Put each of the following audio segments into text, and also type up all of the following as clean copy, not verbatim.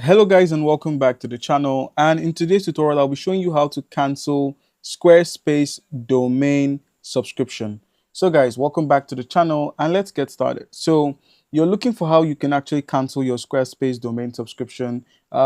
Hello guys and welcome back to the channel, and in today's tutorial I'll be showing you how to cancel Squarespace domain subscription. So guys, welcome back to the channel and let's get started. So you're looking for how you can actually cancel your Squarespace domain subscription.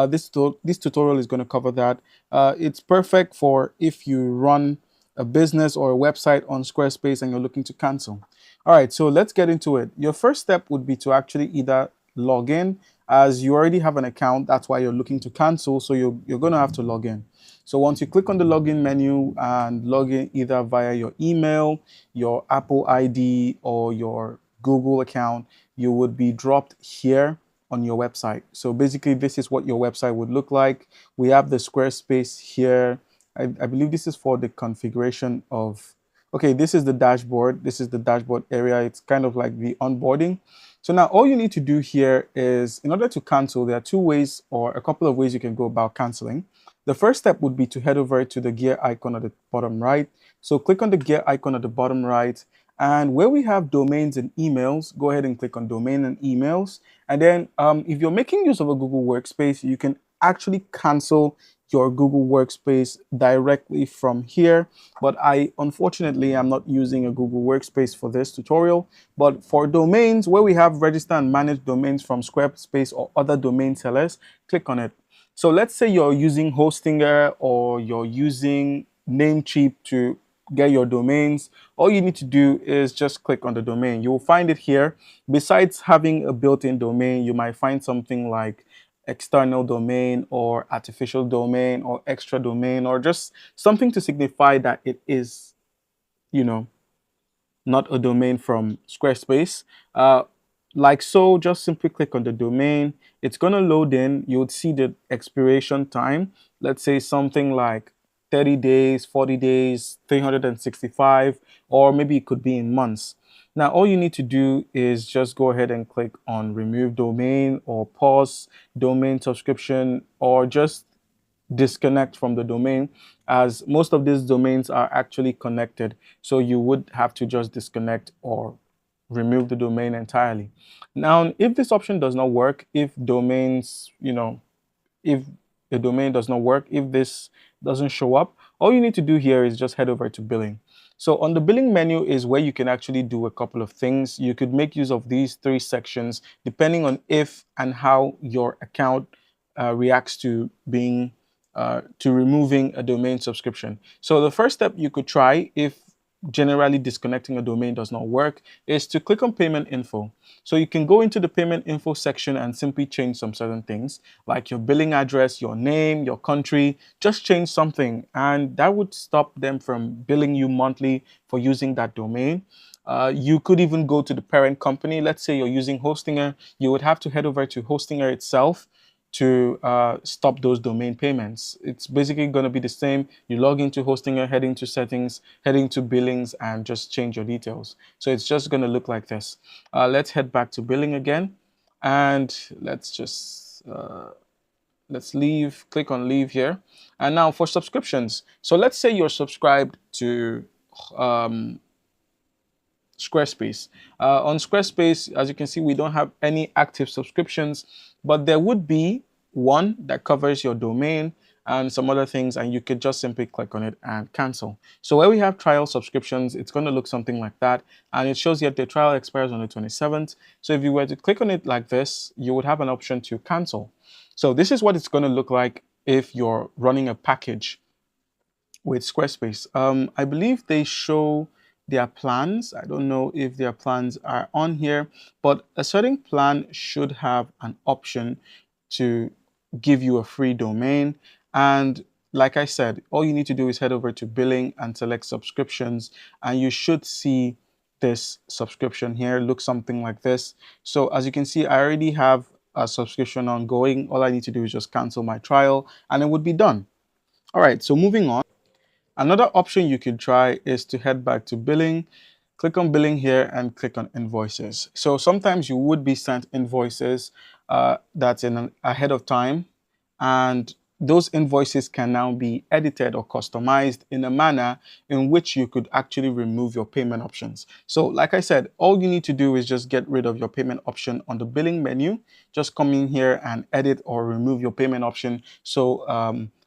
This tutorial is going to cover that. It's perfect for if you run a business or a website on Squarespace and you're looking to cancel. All right, so let's get into it. Your first step would be to actually either log in, as you already have an account. That's why you're looking to cancel, so you're going to have to log in. So once you click on the login menu and log in either via your email, your Apple ID, or your Google account, you would be dropped here on your website. So basically this is what your website would look like. We have the Squarespace here. I believe this is for the configuration of, okay, this is the dashboard. This is the dashboard area. It's kind of like the onboarding. So now all you need to do here is, in order to cancel, there are two ways or a couple of ways you can go about canceling. The first step would be to head over to the gear icon at the bottom right. So click on the gear icon at the bottom right, and where we have domains and emails, go ahead and click on domain and emails. And then if you're making use of a Google Workspace, you can actually cancel your Google Workspace directly from here. But I unfortunately am not using a Google Workspace for this tutorial. But for domains, where we have register and manage domains from Squarespace or other domain sellers, click on it. So let's say you're using Hostinger or you're using Namecheap to get your domains. All you need to do is just click on the domain. You will find it here. Besides having a built-in domain, you might find something like external domain or artificial domain or extra domain, or just something to signify that it is, not a domain from Squarespace. Like so, just simply click on the domain. It's going to load in. You would see the expiration time. Let's say something like 30 days, 40 days, 365, or maybe it could be in months. Now, all you need to do is just go ahead and click on remove domain or pause domain subscription, or just disconnect from the domain, as most of these domains are actually connected. So you would have to just disconnect or remove the domain entirely. Now, if this option does not work, if domains, if the domain does not work, if this doesn't show up, all you need to do here is just head over to billing. So on the billing menu is where you can actually do a couple of things. You could make use of these three sections depending on if and how your account reacts to being to removing a domain subscription. So the first step you could try, if generally disconnecting a domain does not work, is to click on payment info. So you can go into the payment info section and simply change some certain things like your billing address, your name, your country. Just change something and that would stop them from billing you monthly for using that domain. You could even go to the parent company. Let's say you're using Hostinger, you would have to head over to Hostinger itself to stop those domain payments. It's basically going to be the same. You log into Hostinger, head into settings, head into billings, and just change your details. So it's just going to look like this. Let's head back to billing again, and let's just let's leave, click on leave here. And now for subscriptions. So let's say you're subscribed to Squarespace. On Squarespace, as you can see, we don't have any active subscriptions, but there would be one that covers your domain and some other things, and you could just simply click on it and cancel. So where we have trial subscriptions, it's going to look something like that, and it shows that the trial expires on the 27th. So if you were to click on it like this, you would have an option to cancel. So this is what it's going to look like if you're running a package with Squarespace. I believe they show their plans. I don't know if their plans are on here, but a certain plan should have an option to give you a free domain. And like I said, all you need to do is head over to billing and select subscriptions, and you should see this subscription here look something like this. So as you can see, I already have a subscription ongoing. All I need to do is just cancel my trial and it would be done. All right, so moving on. Another option you could try is to head back to billing, click on billing here and click on invoices. So sometimes you would be sent invoices that's in ahead of time, and those invoices can now be edited or customized in a manner in which you could actually remove your payment options. So like I said, all you need to do is just get rid of your payment option on the billing menu. Just come in here and edit or remove your payment option so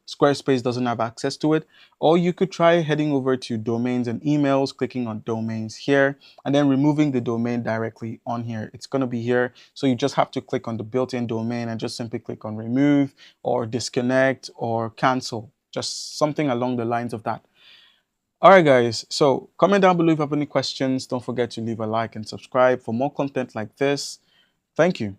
Squarespace doesn't have access to it. Or you could try heading over to domains and emails, clicking on domains here, and then removing the domain directly on here. It's going to be here. So you just have to click on the built-in domain and just simply click on remove or disconnect or cancel, just something along the lines of that. All right, guys. So comment down below if you have any questions. Don't forget to leave a like and subscribe for more content like this. Thank you.